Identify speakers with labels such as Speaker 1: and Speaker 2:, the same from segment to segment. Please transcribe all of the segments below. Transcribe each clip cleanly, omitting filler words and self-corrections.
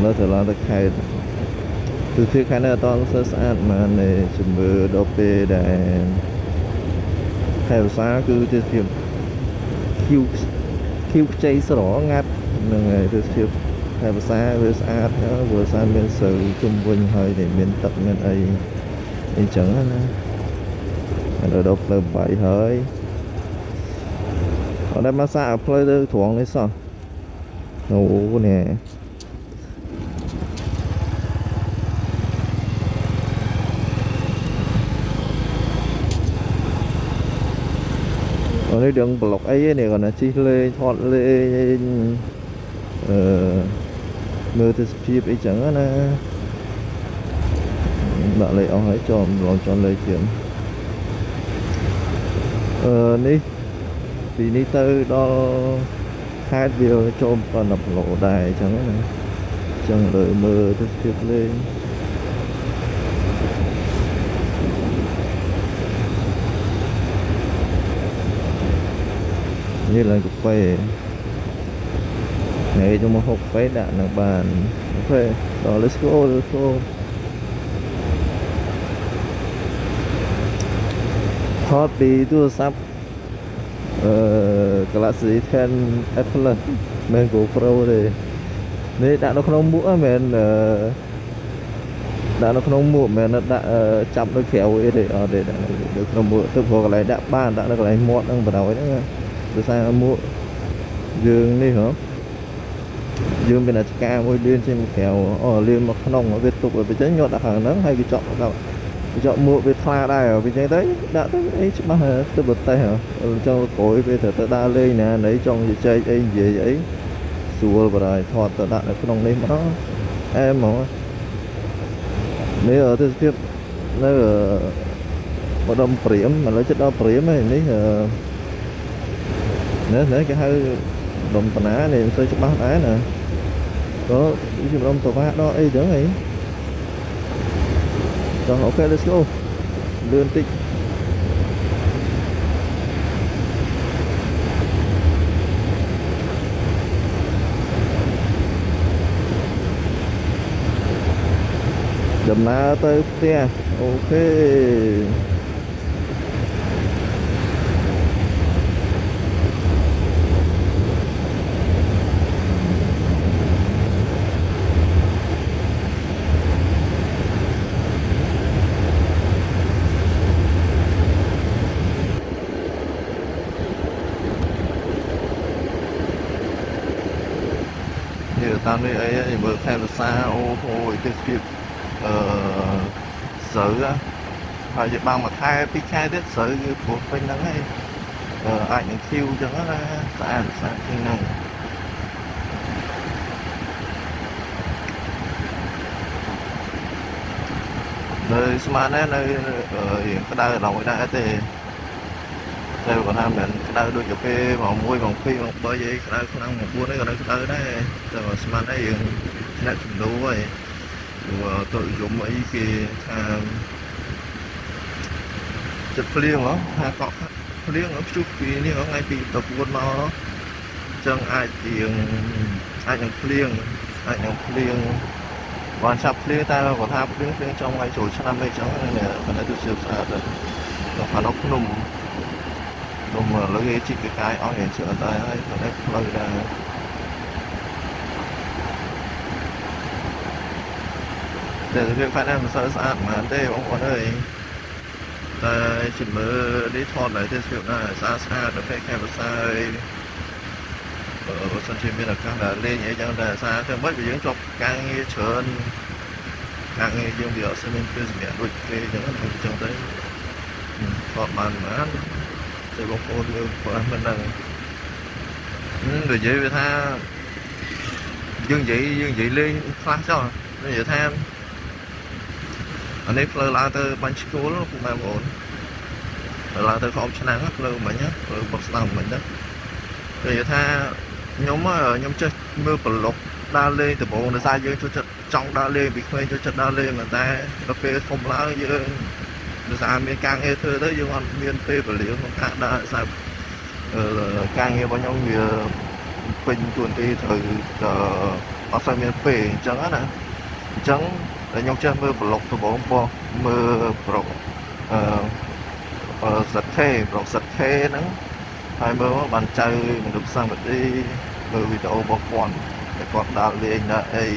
Speaker 1: nó thường là tất khai từ phía khai nó toàn sơ sát mà này chuẩn bị đồ bê để theo xa cứ từ phía kêu kêu cháy sau đó ngắt là ngày từ phía theo xa với sát vừa xa bên sự chung quanh hơi để bên tập bên ấy bên chẳng rồi đọc là bảy hơi ở đây massage play từ thuồng đấy sao ngủ nè ở đây đường block ấy này còn là chi lên thoát lên mưa từ phía ấy chẳng nè bạn lại ông hãy chọn lòng chọn lấy chuyện ní vì ní tới đó hát video cho và nập lộ đài chẳng nè chẳng đợi mưa từ phía lên như là cục quay ngày trong một hộp váy đạn là bàn ok đó let's go hot đi tu sắp Galaxy 10 Apple men GoPro đây nếu đã nó không mũa men đã nó không mũa men nó đã chậm nó khéo ấy để để được không mũa tôi vừa lại đã ban đã nó lại mót đang bắt đầu ấy nữa từ sang mũa dương đi hả dương bên là ca môi liên trên một kèo liên mà không ở việt tục ở bên trái nhọt đã hàng nắng hay cái chọn mua về pha đây ở bên trái đấy đã tới ấy chứ mà tôi bật tay hả cho cối về thở ta lên nè lấy trong gì chơi ấy gì vậy xua vào đây thọt ta đã nó không lên đó em mà nếu ở thế tiếp nếu ở một đồng priếm mà lấy chất đó priếm ấy nếu cái hai đồng tàn á này tôi chụp bát á nè có chụp đồng tàu bát đó ấy đứng ấy rồi ok let's go lươn tích đầm ná tới tia ok tao đi ấy thì vừa theo là xa ô thôi cái việc sợ á phải vậy bằng mà khai pi khai đến sợ như của bên đó ấy ảnh những kêu cho nó là xa trên này nơi smart này nơi hiện cái đai đầu cái đai thì đây còn làm mình cái đai đôi cà phê vào môi vòng phi vòng bơi vậy cái đai không ăn một buôn đấy còn cái đai đấy rồi smart đấy hiện lại chủng đấu vậy rồi tự dụng mấy cái chật phliêng đó cọ phliêng ở chút vì như ở ngay bị tập quân nó chân ai tiền ai nhận phliêng quan sát phliêng ta có tham phliêng trong ngay chỗ năm đây chẳng này còn đây tôi siêu sợ rồi nó phải nó nùng mà lấy cái chỉ cái ở hiện trường tại đây còn đây lời là để việc phải làm sao sát mà đây ông có đây ta chỉ mới đi thọt lại thế sự là xa được phải khai vào xa ở sân chơi bên là càng là lên vậy chẳng là xa theo mất vì những chọc càng nghe trơn càng nghe dương điều sân bên kia gì đôi kia những cái trong đấy thọt bàn mà từ bóng phô đưa của anh bên này rồi vậy về tha dương vậy lên pha sao nó vậy tham anh ấy phơi la từ bánh chiếu nó cũng làm ổn là từ không cho nắng phơi mình nhá phơi bọc lòng mình đó rồi tha nhóm chơi mưa bờ lục đa lên từ bộ nó ra dương cho chật trong đa lên bị khơi cho chật đa lên mà ta cà phê không lá dương nó ra miền càng nghe thơ đấy dương ăn miền phê và liệu nó càng đa sao càng nghe bao nhiêu người bình tuần đi thời អត់សូវមានពេលអញ្ចឹងណាអញ្ចឹងតែខ្ញុំចេះមើលប្លុកដំបូងបងមើលប្លុកសិតខេប្លុកសិតខេហ្នឹងហើយមើលបានចៅមនុស្សសាមគ្គីមើលវីដេអូរបស់គាត់តែគាត់ដើរលេងដើរអី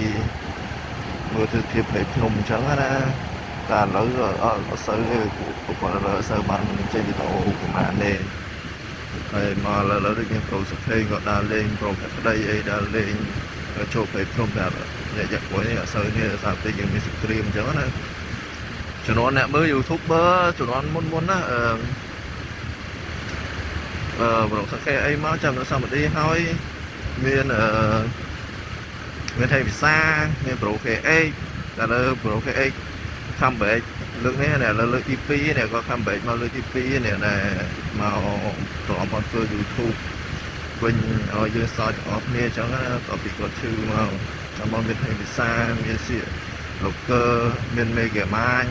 Speaker 1: មើលទិដ្ឋភាពផ្នែកភ្នំអញ្ចឹងណាតែឥឡូវអត់សូវទេពួកគាត់អត់សូវបានចេញវីដេអូប្រហែលទេហើយមកឥឡូវដូចមានប្រូសិតខេគាត់ដើរលេងប្រូក្តីអីដើរលេងចូលផ្នែកភ្នំតែអ្នកយ៉ាក់មួយនេះអត់សូវនេះសារតែយើងមានសក្រៀមអញ្ចឹងណាជំនាន់អ្នកមើល YouTuber ជំនាន់មុនណាប្រូសិតខេអីមកចាំនៅសាមគ្គីហើយមានថៃវិសាមានប្រូ KX តែលើប្រូ KX comeback លើកនេះនេះលើកទី2នេះក៏ comeback មកលើកទី2នេះដែរមកប្រអប់ធ្វើ YouTube វិញឲ្យយើងសើចអស់គ្នាអញ្ចឹងណាតពីគាត់ឈឺមកតាមមកមានថៃវិសាមានសៀកលោកកើមាន Mega Man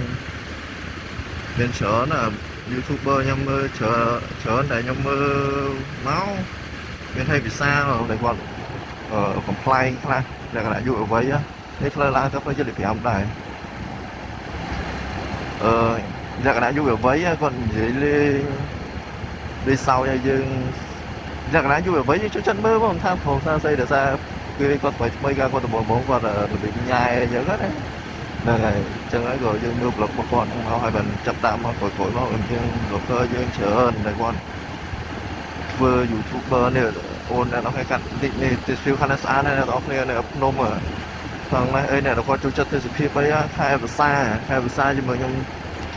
Speaker 1: មានច្រើនណា YouTuber ខ្ញុំមើលច្រើនតែខ្ញុំមើលមកមានថៃវិសាតែគាត់complain ខ្លះលក្ខណៈយុវវ័យនេះផ្លូវឡើងទៅផ្លូវ75ដែរលក្ខណៈយុវវ័យគាត់និយាយលេងសើចឲ្យយើងលក្ខណៈយុវវ័យយើងចូលចិត្តមើលបងថាផងថាស្អីដែលថាគឺគាត់ថ្មីគាត់ដំបូងគាត់របៀបញ៉ែអញ្ចឹងណាហ្នឹងហើយអញ្ចឹងហើយក៏យើងមើលប្លុករបស់គាត់មកហើយបានចាប់តាមមកក្រោយមកយើងលោកក៏យើងច្រើនតែគាត់ធ្វើ YouTuber នេះអូនអ្នកនរកាត់នេះទិសភាពខាងស្អាតអ្នកនរគ្នានៅភ្នំខាងនេះអីអ្នកគាត់ចូលចិត្តទេសភាពអីខែភាសាជាមួយខ្ញុំ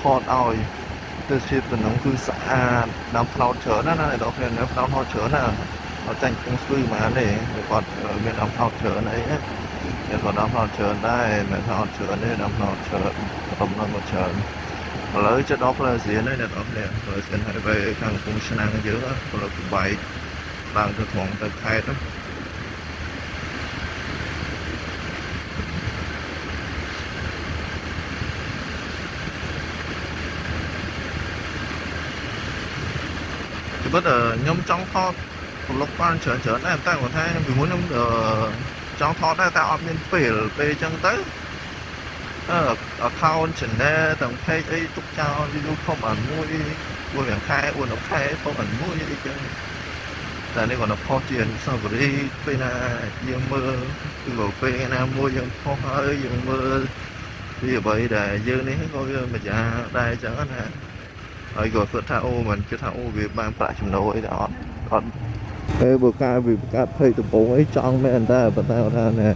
Speaker 1: ថតឲ្យទេសភាពទៅនឹងគឺស្អាតដើមថ្នោតច្រើនណាអ្នកនរគ្នានៅដើមថ្នោតច្រើនណាអត់ចាញ់គង់ស្វីមកទេគាត់មានដើមថ្នោតច្រើនអីណាអ្នកគាត់ដើមថ្នោតច្រើនដែរមិនថាអត់ច្រើនទេដើមថ្នោតច្រើនខ្ញុំនៅមកច្រើនឥឡូវចិត្តដល់ផ្លូវសៀនហើយអ្នកនរគ្នាផ្លូវសៀនហើយទៅខាងកំពង់ឆ្នាំងយើងផ្លូវបែកឡើងទៅត្រង់ទៅខេត្តគឺខ្ញុំចង់ថតប្លុកបានច្រើនដែរតែគាត់ថាពីមុនខ្ញុំចង់ថតដែរតែអត់មានពេលអញ្ចឹងទៅaccount channel ទាំង page អីទុកចោលយូរធំអាមួយមួយខាងខែអួនខែធំអាមួយអីចឹងតែនេះគាត់ផុសជាអនុស្សាវរីយ៍ពេលណាយើងមើលគឺពេលណាមួយយើងផុសហើយយើងមើលវាអ្វីដែលយើងនេះក៏វាម្ចាស់ដែរចឹងណាហើយក៏គាត់ថាអូមិនគិតថាអូវាបានប្រាក់ចំណូលអីអត់ពេលបើកាភ័យដំបងអីចង់មែនតែប៉ុន្តែគាត់ថាណែ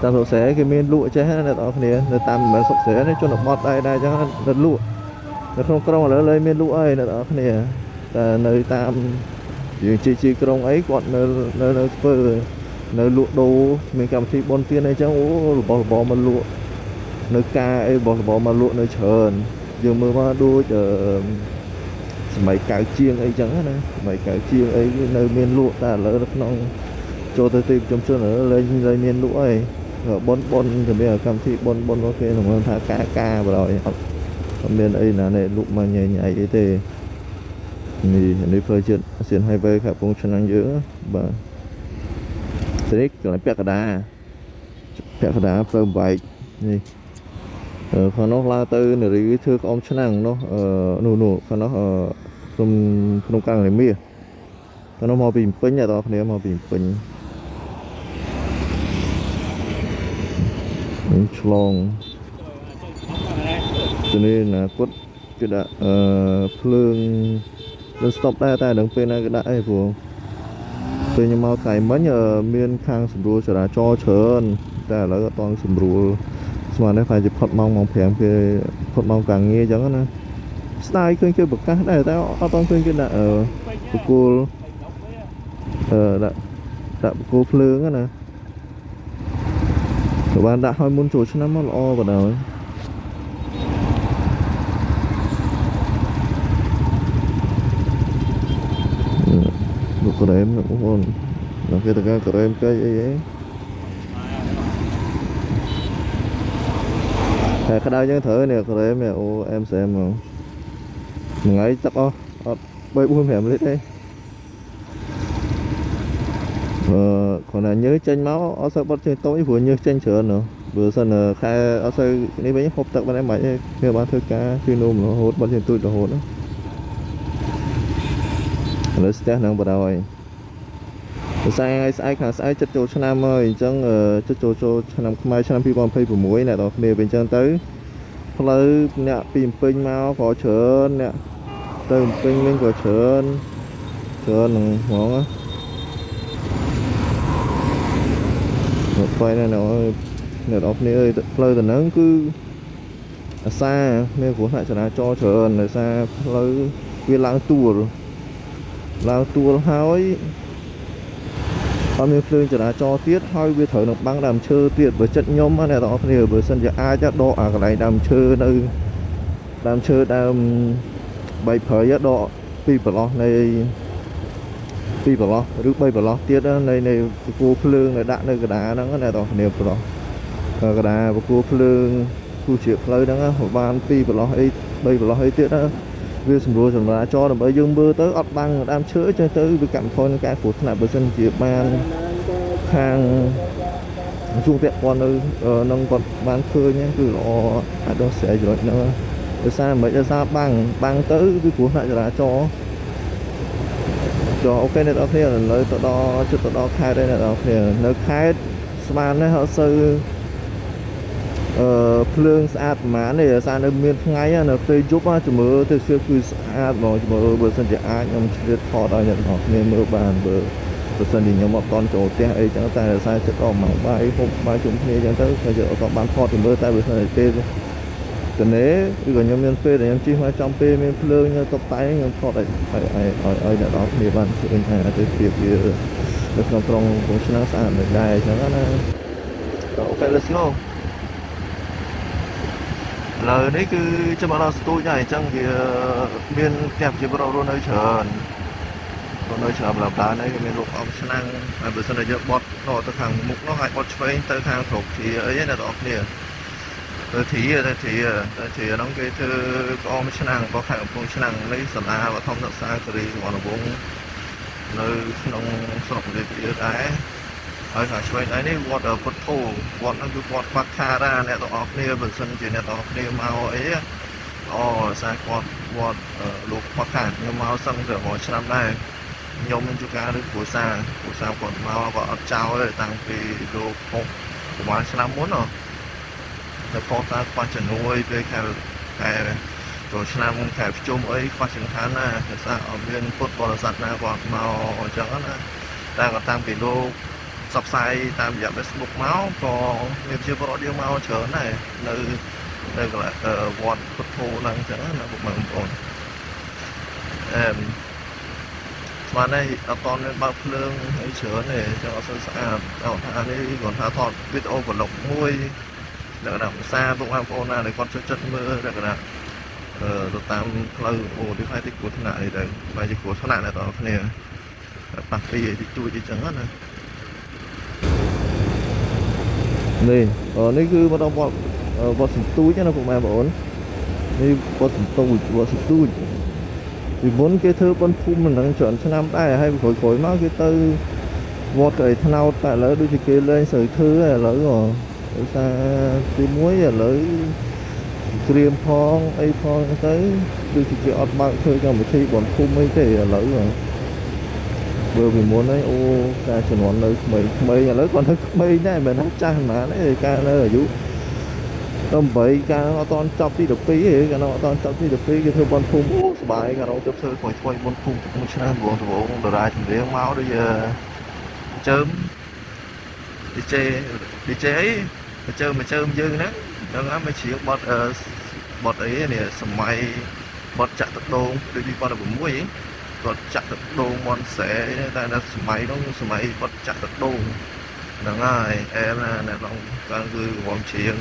Speaker 1: តាមសុកស្រែគេមានលក់ចេះណាអ្នកនរគ្នានៅតាមមិនសុកស្រែនេះជនបទដែរចឹងទៅលក់នៅក្នុងក្រុងឥឡូវលើមានលក់អីអ្នកនរគ្នាតែនៅតាមយើងជីក្រុងអីគាត់នៅធ្វើនៅលក់ដូរមានកម្មវិធីបុណ្យទានអីចឹងអូរបស់របរមកលក់នៅការអីរបស់របរមកលក់នៅច្រើនយើងមើលមកដូចសម័យកៅជាងអីចឹងណាសម័យកៅជាងអីនៅមានលក់តែឥឡូវនៅក្នុងចូលទៅទីប្រជុំជនលេងមានលក់អីបុណ្យជំរាបកម្មវិធីបុណ្យរបស់គេហ្នឹងថាការបើឲ្យអត់មានអីណានេះលក់មកញ៉ៃអីទេនេះផ្លូវជាតិសៀន highway ខាងកំពង់ឆ្នាំងយើងបាទស្រីកន្លែងពាក់កណ្ដាផ្លូវបែកនេះខាងនោះឡើងទៅនារីធ្វើក្អមឆ្នាំងនោះនោះខាងនោះក្នុងកាំងរាមាខាងនោះមកពីពេញអ្នកនរគ្នាមកពីពេញឆ្លងទៅនេះណាគាត់គេដាក់ភ្លើងលើ stop ដែរតែដល់ពេលណាគេដាក់អីព្រោះពេលខ្ញុំមកថ្ងៃមិញមានខាងសម្រួលចរាចរណ៍ច្រើនតែឥឡូវអត់តសម្រួលស្មាននេះថាជាផុតម៉ោង5គេផុតម៉ោងការងារអញ្ចឹងណាស្ដាយឃើញគេប្រកាសដែរតែអត់តឃើញគេដាក់បកគោលដាក់បកគោលភ្លើងណាក៏បានដាក់ឲ្យមុនចូលឆ្នាំមកល្អក៏ដោយលោកក្រែមបងប្អូនដល់គេតើក្រែមគេអីតែក្តៅយើងត្រូវនេះក្រែមនេះអូអែមសែមមួយថ្ងៃទឹកអត់3 4 5លីត្រទេ còn là nhớ tranh máu ở sau bắt trên tối vừa nhớ tranh chở nữa vừa sau là khai ở sau này mấy hộp tập bên em mấy kia bán thơ cá chuyên nôm nó hốt bắt trên tôi là hốt đó lấy step năng bắt đầu rồi sai khả sai chất chỗ nam ơi chẳng chất chỗ nam mai nam pi bom pay của muối này đó đều bên chân tới lấy nè pin pin máu có chở nè từ pin lên có chở nè món á một quay này nó đọc này ơi lời từ nó cứ xa nên của lại cho chở này xa lấy viên lang tour hỏi ở miền phương cho tiết hỏi về thời nó băng đàm chơi tiết với chất nhóm này đó thì với sân giờ ai chắc độ cái này đàm chơi nơi đàm chơi đàm bay phơi giá độ pi bờ này pi bờ rước bay bờ tiết này cô phương này đạn nơi cái đá nó này đó nhiều bờ cái đá và cô phương cô chịu phơi đó ban pi bờ ấy bay bờ ấy tiết đó vì sầm rùa sầm lá cho là bởi dương mưa tới ấp băng đam chữa cho tới với cảm thôi cái của là bởi dân chỉ ban hàng trung tiện con ơi nông còn ban khơi nhé cứ lo ai đó sẽ rồi nữa để sao mấy ra băng tới với của lại là cho ok này đó kia là nơi tụi đó cho tụi đó khai đây là đó kia nơi khai sman này họ sư phương sát mà này ra nơi miền ngay là phê giúp á chúng mơ từ xưa cứ sát rồi chúng mơ bữa sân chỉ ai nhom chết thọ đó nhận học nên mơ bàn bữa sân thì nhóm một con chỗ té ấy chẳng ta là sai chết còn mà bài hôm bài chúng thế chẳng tới bây giờ còn bán thọ thì mơ ta bữa sân này tê cái nế bây nhóm miền phê để nhóm chi hoa trong phê miền phương như tập tay nhóm thọ này ở đó thì bạn sự bình thường từ việc được trong cũng sáng sáng được dài chẳng hạn ok let's go lời đấy cứ cho bọn nó tôi nhảy trong thì miền kẹp chỉ bắt đầu luôn nơi chờ làm đá đấy miền lục ông năng bữa sau này giờ bọt nó từ hàng mục nó hay bọt chơi từ hàng thuộc thì ấy là đó nè thì nó cái thứ ông năng có hàng phong năng lấy sẵn và thông thật xa từ đi ngoài nó bốn nơi nông sọp để phía đá ở cả chơi đấy này vọt ở vọt thô vọt nó cứ vọt bạc kha ra này đó này bữa sân chỉ này đó này màu ấy sai vọt lục bạc kha nhưng màu xong rồi họ năm nay nhóm mình juga được của sa còn màu vọt trao ấy tăng vì đồ phong của bạn năm muốn rồi để phong ta quan trọng nuôi về cái rồi năm cái chung ấy quan trọng khá là sao ở bên football giặt na vọt màu chẳng là ta còn tăng vì đồ sập sai tam giảm Facebook máu còn nếu chưa có điều máu chở này nơi gọi là vọt phật thù năng chở là một bằng ổn mà đây ở con lên bao lương ấy chở này cho sơ sả ở thà đây còn thà thọt video của lộc môi đỡ đằng xa vùng am phone này con chất mưa đỡ là rồi tam lâu ô đi khai tích của thằng này đây bài dịch của thằng này là đó này bạc bây giờ thì chui đi chẳng hết này này đây cứ bắt đầu bọt túi cho nó cũng mà ổn đây bọt túi thì muốn cái thứ con phun mình đang chọn cho năm tay hay khỏi máu cái tư vọt cái thao tại lỡ đôi kia lên sợi thứ là lỡ rồi xa cái muối là lỡ cream phong ấy phong tới đôi kia ọt bao thôi cho một khi bọn phun mấy cái là lỡ rồi vừa vì muốn đấy ô ca chuẩn món nơi mấy nhà lớn còn thức mấy này mà nó trang mà đấy ca nơi ở dụ tầm bảy ca nó toàn chọc đi được phí ấy ca nó toàn chọc đi được phí cái thứ bon phun bài ca nó chấp sơ khỏi quay bon phun một sáng buồn thì bộ đồ ra chuẩn bị máu bây giờ chớm đi chơi ấy mà chơi dư nữa đó là mấy chiếc bọt ấy nè sầm mày bọt chặt tật đô đi qua được mũi ấy bọt chặt tật đô mòn sẽ đây là máy nó máy bọt chặt tật đô là ngay em là lòng càng cứ gom chuyện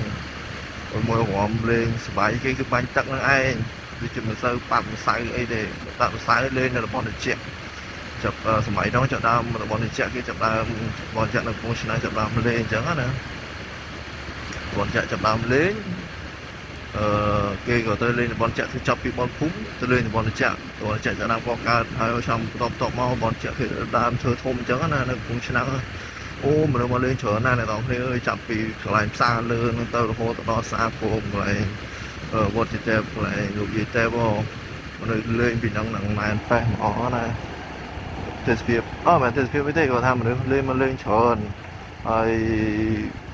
Speaker 1: môi gom lên bài cái bánh tắc nó ai đi chụp một sơ bạc sai ấy để tạo sai lên là bọn được chuyện chụp máy đó chụp đam mà bọn được chuyện cái chụp đam bọn chạy là cũng sẽ chụp đam lên chẳng hạn nè bọn chạy chụp đam lên គេក៏ទៅលេងតំបន់ចាក់គឺចាប់ពីបនភូមិទៅលេងតំបន់ចាក់ចាក់តាមកកើតហើយចាំតបមកបនចាក់គេដើមធ្វើធំអញ្ចឹងណានៅកំពង់ឆ្នាំងអូមនុស្សមកលេងច្រើនណាស់អ្នកនរគ្នាអើយចាប់ពីកន្លែងផ្សារលើនឹងទៅរហូតដល់ផ្សារព្រំកន្លែងវត្តទេពកន្លែងលោកយាយទេពមនុស្សលេងពីហ្នឹងហ្នឹងណែនប៉េះអស់ណាទេសភាពមែនទេសភាពមិនទេគាត់ថាមនុស្សលេងមកលេងច្រើនហើយ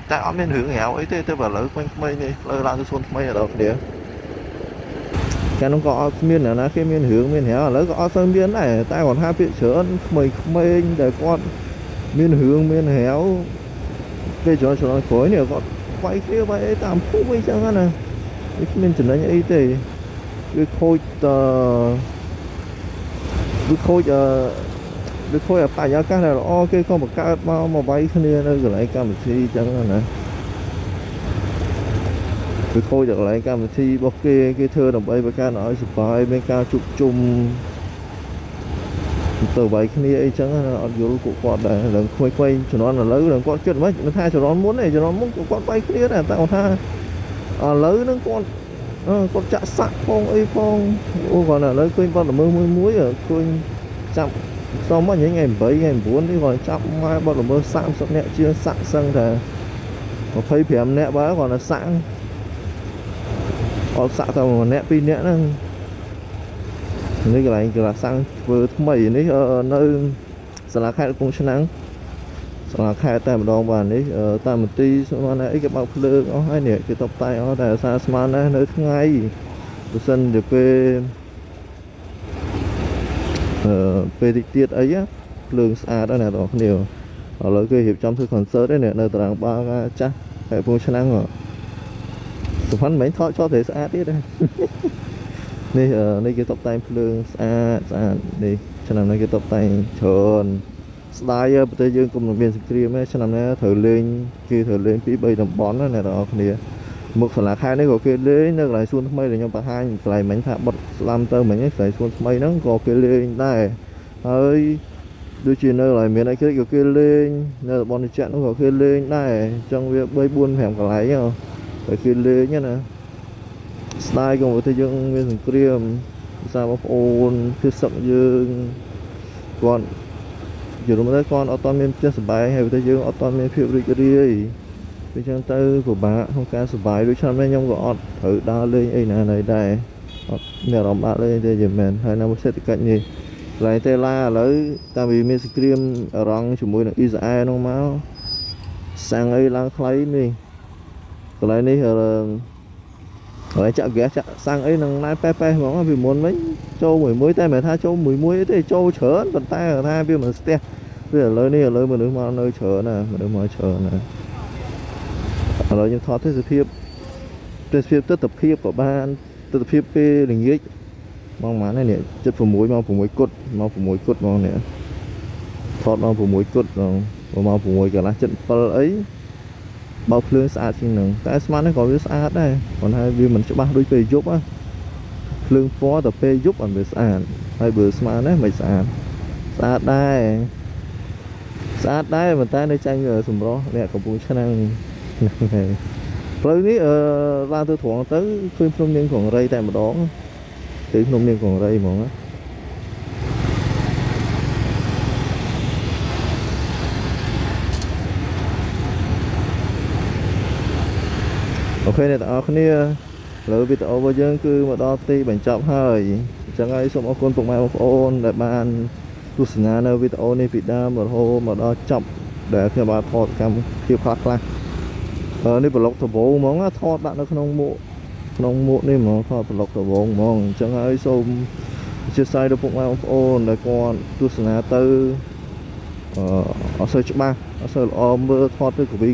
Speaker 1: តែអត់មានរឿងរ៉ាវអីទេទៅឥឡូវក្មេងៗនេះលើឡើងទៅសួនថ្មីដល់គ្នាកាលនោះក៏អត់មានណាគេមានរឿងមានរ៉ាវឥឡូវក៏អត់សូវមានដែរតែគាត់ថាពាក្យច្រើនក្មេងៗដែលគាត់មានរឿងមានរ៉ាវពេលច្រើនក្រោយនេះគាត់វាយគ្នាវាយអីតាមភូមិអីចឹងណាវាគ្មានចំណេញអីទេវាខូចវាខូចបរិយាកាសដែលល្អគេក៏បង្កើតមកវាយគ្នានៅកន្លែងកម្មវិធីចឹងណាវាខូចកន្លែងកម្មវិធីរបស់គេធ្វើដើម្បីបង្កើតឲ្យសុបាយមានការជួបជុំទៅវាយគ្នាអីចឹងអត់យល់ពួកគាត់ដែរឡើងខ្វៃជំនាន់ឥឡូវឡើងគាត់គិតមិនថាជំនាន់មុនទេជំនាន់មុនគាត់វាយគ្នាដែរតែគាត់ថាឥឡូវហ្នឹងគាត់ចាក់សាក់ផងអីផងអូគាត់ឥឡូវឃើញបាត់ល្មើសមួយឃើញចាប់សមមកថ្ងៃ8ថ្ងៃ9នេះគាត់ចាប់មកបាត់ល្មើស30នាក់ជាងសាក់សឹងថា25នាក់បើគាត់ទៅសាក់អត់សាក់តែ1នាក់2នាក់ហ្នឹងនេះកន្លែងកន្លះសាំងធ្វើថ្មីនេះនៅសាលាខេត្តកំពង់ឆ្នាំងសាលាខេត្តតែម្ដងបាទនេះតាមមន្ទីរស្មានអីគេបើកភ្លើងអស់ហើយនេះគេតុបតែងអស់តែសារស្មានដែរនៅថ្ងៃបើសិនជាពេលតិចទៀតអីភ្លើងស្អាតណាស់អ្នកនរគ្នាឥឡូវគេរៀបចំធ្វើ concert ឯនេះនៅតារាងបាល់ចាស់ខេត្តកំពង់ឆ្នាំងសុផាន់មិនថតចោលតែស្អាតទៀតដែរនេះគេតុបតែងភ្លើងស្អាតនេះឆ្នាំនេះគេតុបតែងច្រើនស្ដាយប្រទេសយើងគុំនឹងមានសង្គ្រាមឆ្នាំនេះត្រូវលេងគេត្រូវលេងពី3តំបន់ណាអ្នកនរគ្នាមុខសាលាខេត្តនេះក៏គេលេងនៅកន្លែងសួនថ្មីដែលខ្ញុំបង្ហាញកន្លែងមិញថាបត់ស្លាំទៅមិញកន្លែងសួនថ្មីហ្នឹងក៏គេលេងដែរហើយដូចជានៅកន្លែងមានអីគេក៏គេលេងនៅតំបន់ចាក់នោះក៏គេលេងដែរអញ្ចឹងវា3 4 5កន្លែងតែគេលេងណាស្ដាយក៏ប្រទេសយើងមានសង្គ្រាមភាសាបងប្អូនភៀសសឹកយើងគាត់យល់មកគាត់អត់តមានផ្ទះសម្បែងហើយប្រទេសយើងអត់តមានភាពរីករាយអញ្ចឹងទៅពិបាកក្នុងការសុបាយដូចឆ្នាំនេះខ្ញុំក៏អត់ត្រូវដើរលេងអីណាណីដែរអត់មានអារម្មណ៍បាក់លេងទេយមែនហើយនៅសេដ្ឋកិច្ចនេះកន្លែងតេឡាឥឡូវតាមវាមានសង្គ្រាមអរងជាមួយនឹងអ៊ីស្រាអែលនោះមកសាំងអីឡើងថ្លៃនេះកន្លែងនេះហើយចាក់ហ្គាសចាក់សាំងអីនឹងណែប៉េះហ្មងពីមុនវិញចូលមួយតែមិនថាចូលមួយទេចូលច្រើនប៉ុន្តែថាវាមិនស្ទះវាឥឡូវមនុស្សមកនៅច្រើនណាមនុស្សមកច្រើនណាឥឡូវខ្ញុំថតទេសភាពទស្សនភាពក៏បានទស្សនភាពពេលល្ងាចមកម៉ាននេះ76មក6គត់មក6គត់មកនេះថតមក6គត់មក6កន្លះ77អីបើភ្លើងស្អាតជាងនឹងតែស្មាននេះក៏វាស្អាតដែរប៉ុន្តែវាមិនច្បាស់ដូចពេលយប់ភ្លើងពណ៌តែពេលយប់អត់វាស្អាតហើយបើស្មាននេះមិនស្អាតដែរប៉ុន្តែនៅចាញ់សម្រស់អ្នកកំពង់ឆ្នាំងហ្នឹងផ្លូវនេះឡើងទៅត្រង់ទៅឃើញភ្នំនាងកង្រីតែម្ដងទៅភ្នំនាងកង្រីហ្មងអូខេអ្នកទាំងអស់គ្នាឥឡូវវីដេអូរបស់យើងគឺមកដល់ទីបញ្ចប់ហើយអញ្ចឹងហើយសូមអរគុណពុកម៉ែបងប្អូនដែលបានទស្សនានៅវីដេអូនេះពីដើមរហូតមកដល់ចប់ដែលខ្ញុំបានថតកម្មភាពខ្លះនេះប្លុកដបងហ្មងថតដាក់នៅក្នុងមួកនេះហ្មងថតប្លុកដបងហ្មងអញ្ចឹងហើយសូមអធិស្ឋានដល់ពុកម៉ែបងប្អូនដែលគាត់ទស្សនាទៅអត់សូវច្បាស់អត់សូវល្អមើលថតទៅកវី